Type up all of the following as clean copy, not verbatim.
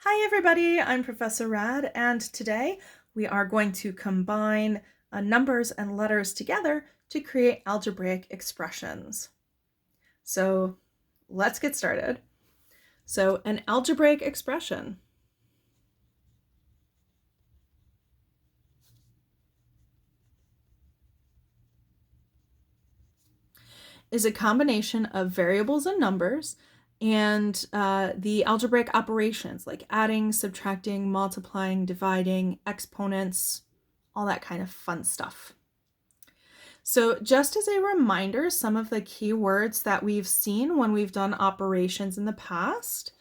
Hi everybody, I'm Professor Rad, and today we are going to combine numbers and letters together to create algebraic expressions. So let's get started. So an algebraic expression is a combination of variables and numbers and the algebraic operations like adding, subtracting, multiplying, dividing, exponents, all that kind of fun stuff. So just as a reminder, some of the key words that we've seen when we've done operations in the past,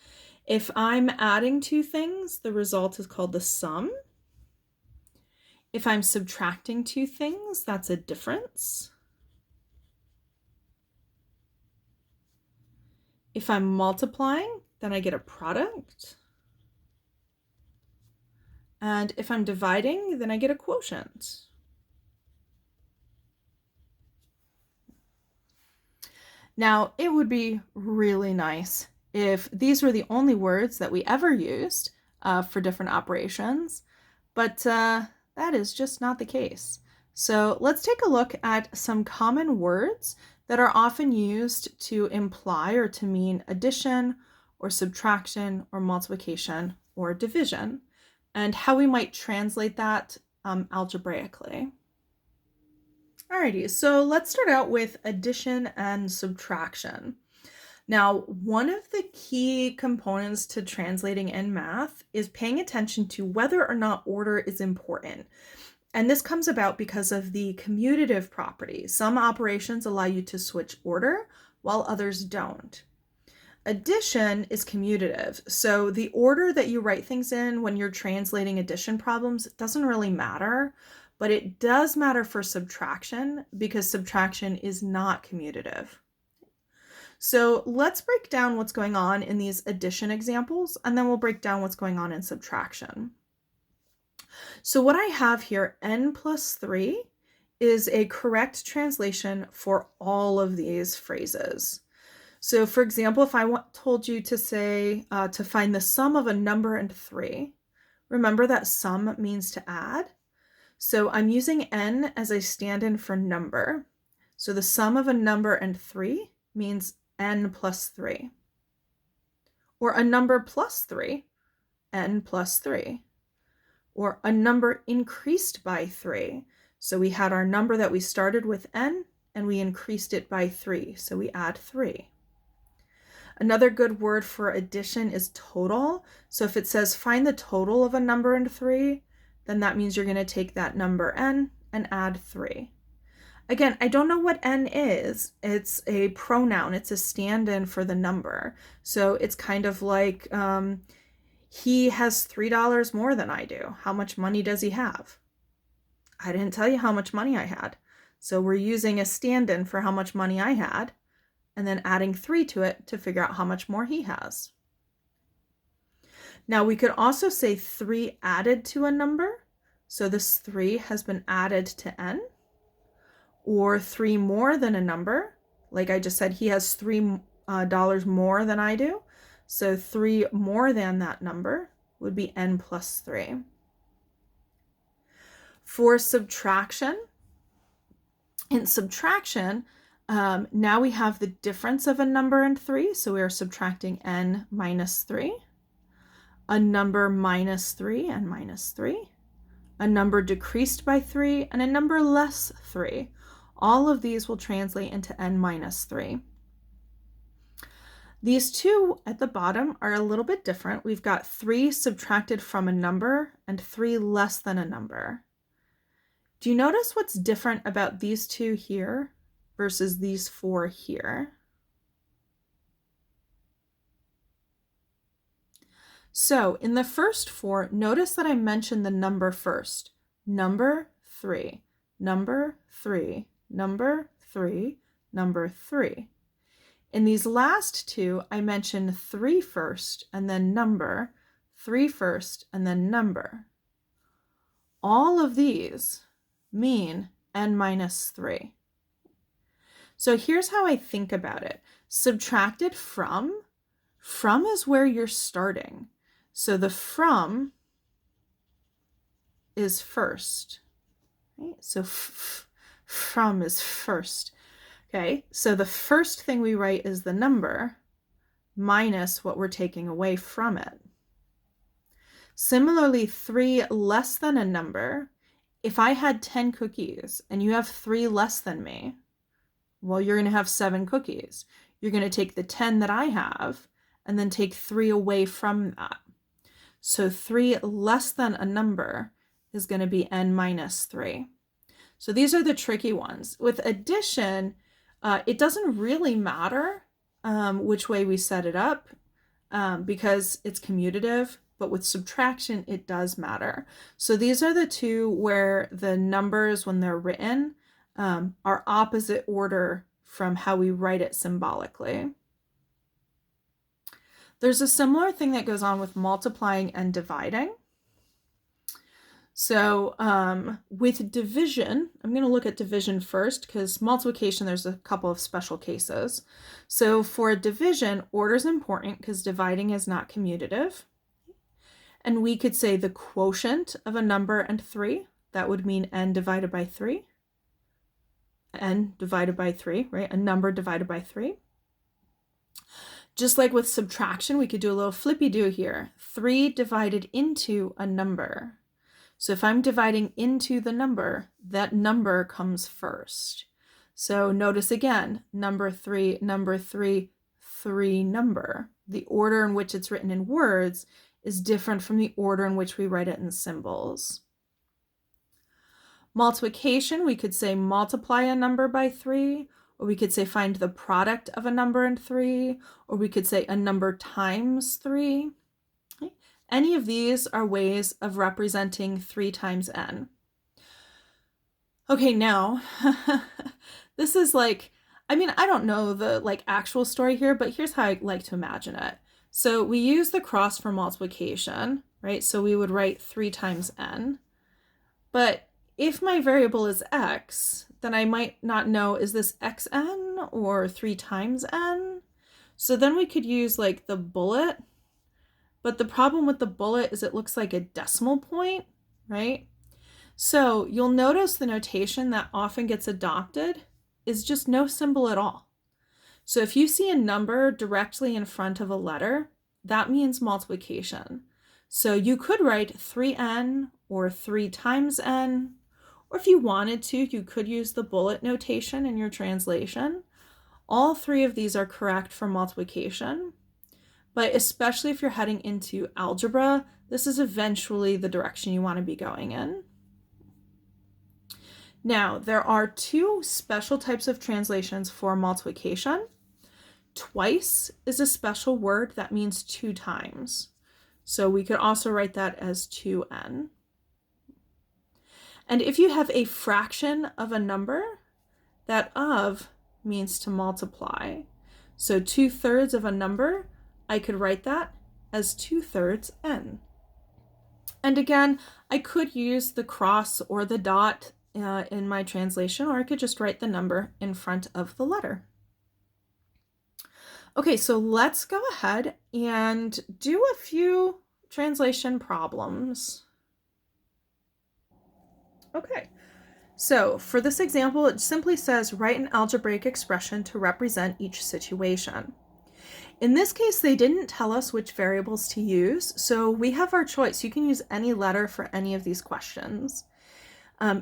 if I'm adding two things, the result is called the sum. If I'm subtracting two things, that's a difference. If I'm multiplying, then I get a product. And if I'm dividing, then I get a quotient. Now, it would be really nice if these were the only words that we ever used for different operations, but that is just not the case. So let's take a look at some common words that are often used to imply or to mean addition or subtraction or multiplication or division, and how we might translate that algebraically. Alrighty, so let's start out with addition and subtraction. Now, one of the key components to translating in math is paying attention to whether or not order is important. And this comes about because of the commutative property. Some operations allow you to switch order, while others don't. Addition is commutative, so the order that you write things in when you're translating addition problems doesn't really matter, but it does matter for subtraction because subtraction is not commutative. So let's break down what's going on in these addition examples, and then we'll break down what's going on in subtraction. So what I have here, n plus 3, is a correct translation for all of these phrases. So for example, if I told you to say, to find the sum of a number and 3, remember that sum means to add. So I'm using n as a stand-in for number. So the sum of a number and 3 means n plus 3. Or a number plus 3, n plus 3. Or a number increased by 3. So we had our number that we started with n, and we increased it by 3, so we add 3. Another good word for addition is total. So if it says find the total of a number and 3, then that means you're going to take that number n and add 3. Again, I don't know what n is. It's a pronoun. It's a stand-in for the number. So it's kind of like he has $3 more than I do. How much money does he have? I didn't tell you how much money I had. So we're using a stand-in for how much money I had, and then adding 3 to it to figure out how much more he has. Now we could also say 3 added to a number. So this 3 has been added to n. Or 3 more than a number. Like I just said, he has $3 more than I do. So 3 more than that number would be n plus 3. For subtraction, in subtraction, now we have the difference of a number and 3, so we are subtracting n minus 3, a number minus 3 and minus 3, a number decreased by 3, and a number less 3. All of these will translate into n minus 3. These two at the bottom are a little bit different. We've got 3 subtracted from a number and 3 less than a number. Do you notice what's different about these two here versus these 4 here? So in the first 4, notice that I mentioned the number first. Number 3, number 3, number 3, number 3. In these last 2, I mentioned 3 first and then number, 3 first and then number. All of these mean n minus 3. So here's how I think about it. Subtracted from is where you're starting. So the from is first. Right? So from is first. Okay, so the first thing we write is the number minus what we're taking away from it. Similarly, 3 less than a number. If I had 10 cookies and you have 3 less than me, well, you're going to have 7 cookies. You're going to take the 10 that I have and then take 3 away from that. So 3 less than a number is going to be n minus 3. So these are the tricky ones. With addition, it doesn't really matter which way we set it up because it's commutative, but with subtraction, it does matter. So these are the two where the numbers, when they're written, are opposite order from how we write it symbolically. There's a similar thing that goes on with multiplying and dividing. So with division, I'm going to look at division first because multiplication, there's a couple of special cases. So for division, order is important because dividing is not commutative. And we could say the quotient of a number and 3. That would mean n divided by 3. N divided by 3, right? A number divided by 3. Just like with subtraction, we could do a little flippy-do here. 3 divided into a number. So if I'm dividing into the number, that number comes first. So notice again, number 3, 3 number. The order in which it's written in words is different from the order in which we write it in symbols. Multiplication, we could say multiply a number by 3, or we could say find the product of a number and 3, or we could say a number times 3. Okay. Any of these are ways of representing 3 times n. Okay, now, this is like, I mean, I don't know the actual story here, but here's how I like to imagine it. So we use the cross for multiplication, right? So we would write 3 times n. But if my variable is x, then I might not know, is this xn or 3 times n? So then we could use like the bullet. But the problem with the bullet is it looks like a decimal point, right? So you'll notice the notation that often gets adopted is just no symbol at all. So if you see a number directly in front of a letter, that means multiplication. So you could write 3n or 3 times n, or if you wanted to, you could use the bullet notation in your translation. All 3 of these are correct for multiplication, but especially if you're heading into algebra, this is eventually the direction you want to be going in. Now, there are 2 special types of translations for multiplication. Twice is a special word that means 2 times. So we could also write that as 2n. And if you have a fraction of a number, that of means to multiply. So 2/3 of a number, I could write that as 2/3 n. And again, I could use the cross or the dot in my translation, or I could just write the number in front of the letter. Okay, so let's go ahead and do a few translation problems. Okay, so for this example, it simply says write an algebraic expression to represent each situation. In this case, they didn't tell us which variables to use, so we have our choice. You can use any letter for any of these questions.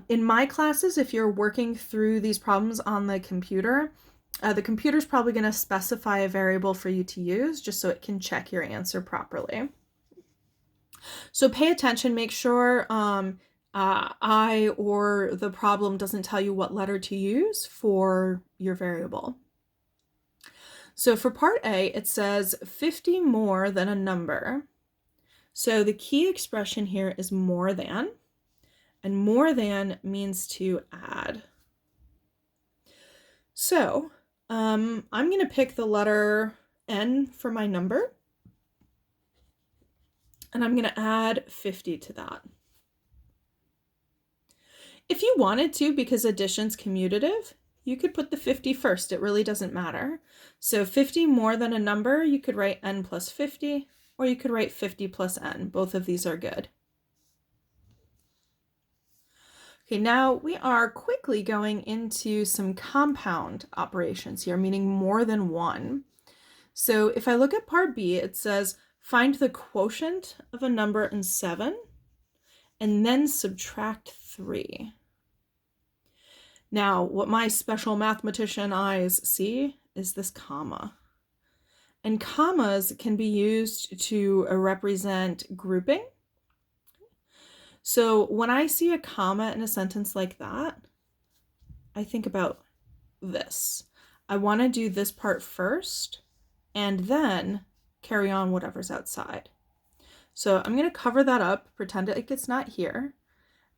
In my classes, if you're working through these problems on the computer's probably going to specify a variable for you to use just so it can check your answer properly. So pay attention, make sure I or the problem doesn't tell you what letter to use for your variable. So for part A, it says 50 more than a number. So the key expression here is more than, and more than means to add. So I'm going to pick the letter N for my number, and I'm going to add 50 to that. If you wanted to, because addition's commutative, you could put the 50 first. It really doesn't matter. So 50 more than a number, you could write n plus 50. or you could write 50 plus n. Both of these are good. Okay, now we are quickly going into some compound operations here, meaning more than one. So if I look at part B, it says find the quotient of a number in 7 and then subtract 3. Now, what my special mathematician eyes see is this comma. And commas can be used to represent grouping. So when I see a comma in a sentence like that, I think about this. I want to do this part first and then carry on whatever's outside. So I'm going to cover that up, pretend like it's not here.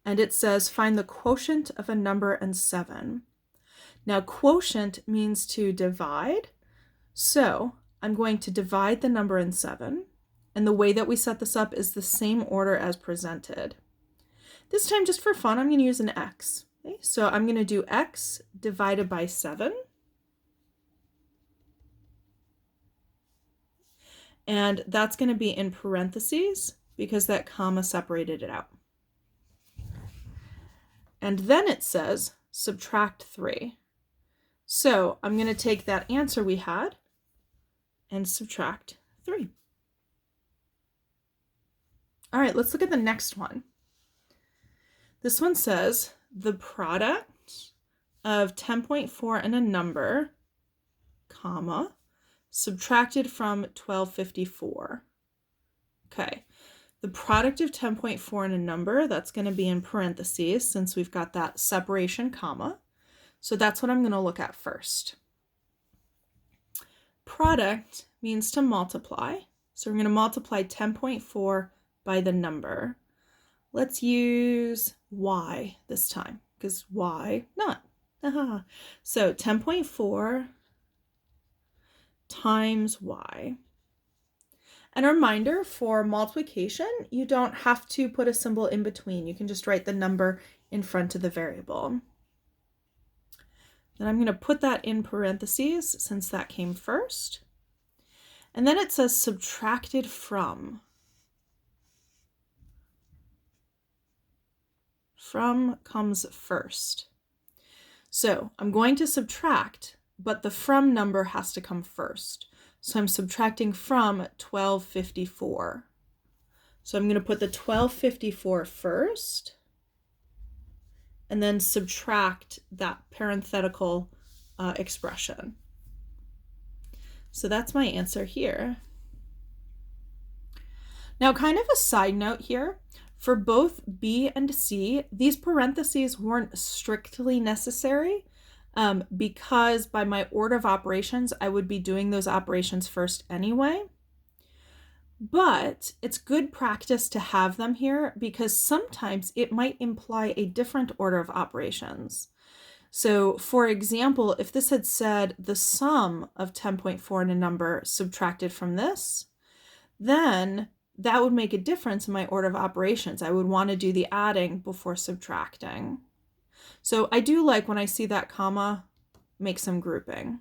And it says find the quotient of a number in 7. Now quotient means to divide. So I'm going to divide the number in 7. And the way that we set this up is the same order as presented. This time, just for fun, I'm going to use an x. Okay? So I'm going to do x divided by 7. And that's going to be in parentheses because that comma separated it out. And then it says subtract 3. So I'm going to take that answer we had and subtract 3. All right, let's look at the next one. This one says the product of 10.4 and a number, comma, subtracted from 1254. Okay, the product of 10.4 and a number, that's going to be in parentheses since we've got that separation comma. So that's what I'm going to look at first. Product means to multiply. So we're going to multiply 10.4 by the number. Let's use y this time, because y not. So 10.4 times y. And a reminder, for multiplication, you don't have to put a symbol in between. You can just write the number in front of the variable. Then I'm going to put that in parentheses since that came first. And then it says subtracted from. From comes first. So I'm going to subtract, but the from number has to come first. So I'm subtracting from 1254. So I'm going to put the 1254 first and then subtract that parenthetical expression. So that's my answer here. Now, kind of a side note here, for both B and C, these parentheses weren't strictly necessary because by my order of operations, I would be doing those operations first anyway. But it's good practice to have them here because sometimes it might imply a different order of operations. So for example, if this had said the sum of 10.4 and a number subtracted from this, then that would make a difference in my order of operations. I would want to do the adding before subtracting. So I do like when I see that comma, make some grouping.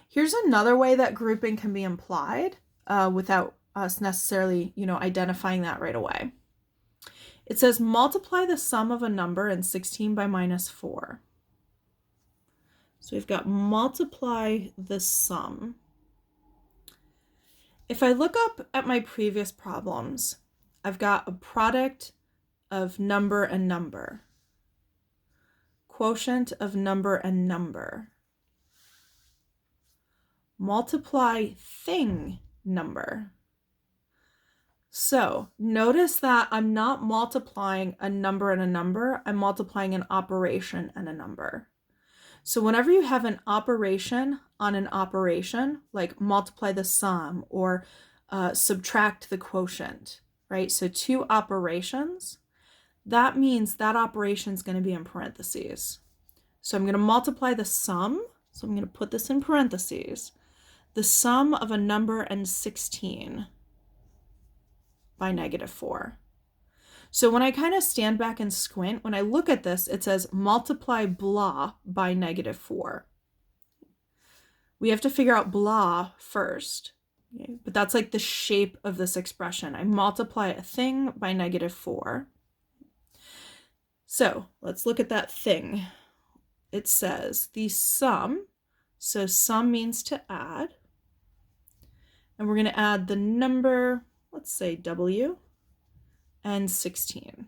Here's another way that grouping can be implied without us necessarily, identifying that right away. It says multiply the sum of a number in 16 by -4. So we've got multiply the sum. If I look up at my previous problems, I've got a product of number and number, quotient of number and number, multiply thing number. So notice that I'm not multiplying a number and a number, I'm multiplying an operation and a number. So whenever you have an operation on an operation, like multiply the sum or subtract the quotient, right? So two operations, that means that operation is going to be in parentheses. So I'm going to multiply the sum. So I'm going to put this in parentheses. The sum of a number and 16 by -4. So when I kind of stand back and squint, when I look at this, it says multiply blah by -4. We have to figure out blah first. Okay, but that's like the shape of this expression. I multiply a thing by -4. So let's look at that thing. It says the sum, so sum means to add, and we're going to add the number, let's say W, and 16.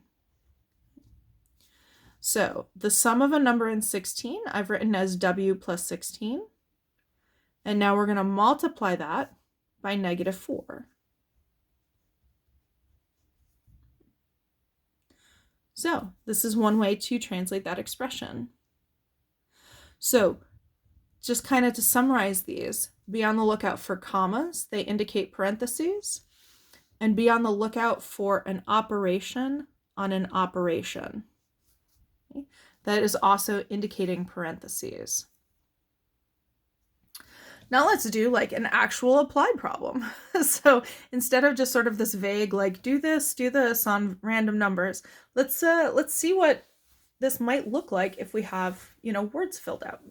So the sum of a number and 16, I've written as W plus 16, and now we're going to multiply that by -4. So this is one way to translate that expression. So just kind of to summarize these, be on the lookout for commas. They indicate parentheses. And be on the lookout for an operation on an operation. Okay? That is also indicating parentheses. Now let's do like an actual applied problem. So instead of just sort of this vague, like do this on random numbers, let's see what this might look like if we have, words filled out.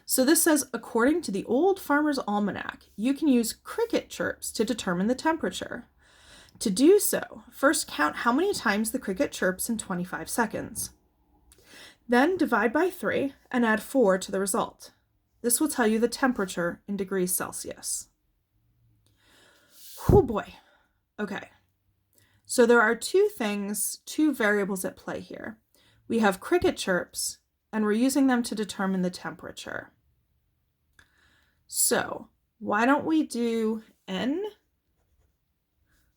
So this says, according to the Old Farmer's Almanac, you can use cricket chirps to determine the temperature. To do so, first count how many times the cricket chirps in 25 seconds. Then divide by 3 and add 4 to the result. This will tell you the temperature in degrees Celsius. Oh boy. Okay. So there are two variables at play here. We have cricket chirps, and we're using them to determine the temperature. So why don't we do N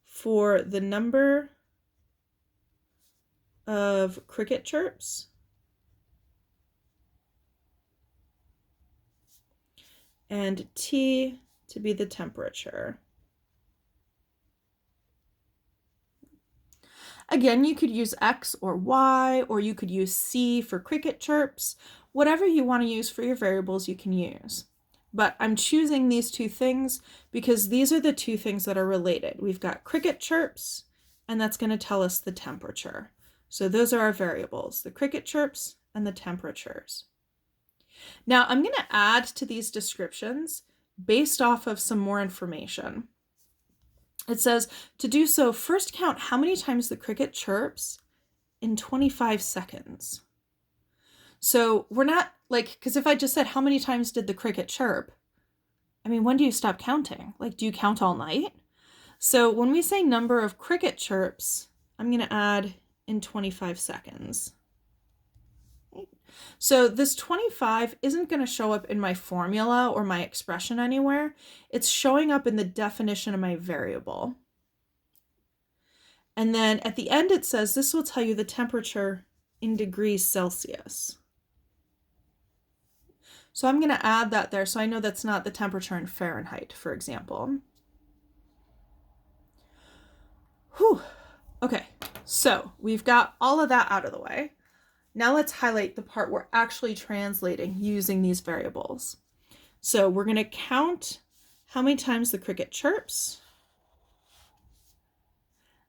for the number of cricket chirps and T to be the temperature. Again, you could use X or Y, or you could use C for cricket chirps. Whatever you want to use for your variables, you can use. But I'm choosing these two things because these are the two things that are related. We've got cricket chirps, and that's going to tell us the temperature. So those are our variables, the cricket chirps and the temperatures. Now I'm going to add to these descriptions based off of some more information. It says, to do so, first count how many times the cricket chirps in 25 seconds. So we're not because if I just said how many times did the cricket chirp, I mean, when do you stop counting? Do you count all night? So when we say number of cricket chirps, I'm going to add in 25 seconds. Okay. So this 25 isn't going to show up in my formula or my expression anywhere. It's showing up in the definition of my variable. And then at the end it says this will tell you the temperature in degrees Celsius. So I'm going to add that there so I know that's not the temperature in Fahrenheit, for example. Whew. Okay, so we've got all of that out of the way. Now let's highlight the part we're actually translating using these variables. So we're going to count how many times the cricket chirps,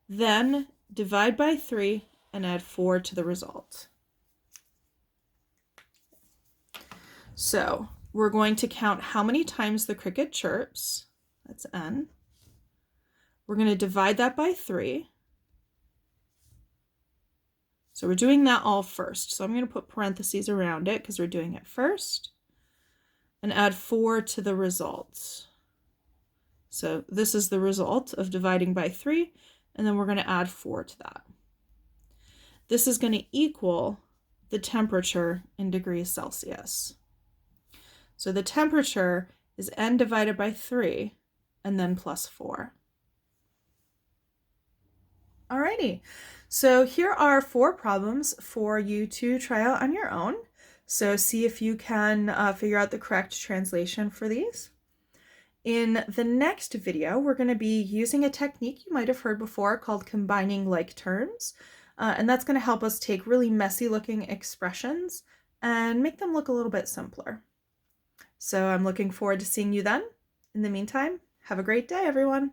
then divide by 3 and add 4 to the result. So we're going to count how many times the cricket chirps, that's N. We're going to divide that by 3. So we're doing that all first. So I'm going to put parentheses around it because we're doing it first. And add 4 to the result. So this is the result of dividing by 3, and then we're going to add 4 to that. This is going to equal the temperature in degrees Celsius. So the temperature is N divided by 3, and then plus 4. Alrighty, so here are 4 problems for you to try out on your own. So see if you can figure out the correct translation for these. In the next video, we're going to be using a technique you might have heard before called combining like terms. And that's going to help us take really messy looking expressions and make them look a little bit simpler. So I'm looking forward to seeing you then. In the meantime, have a great day, everyone.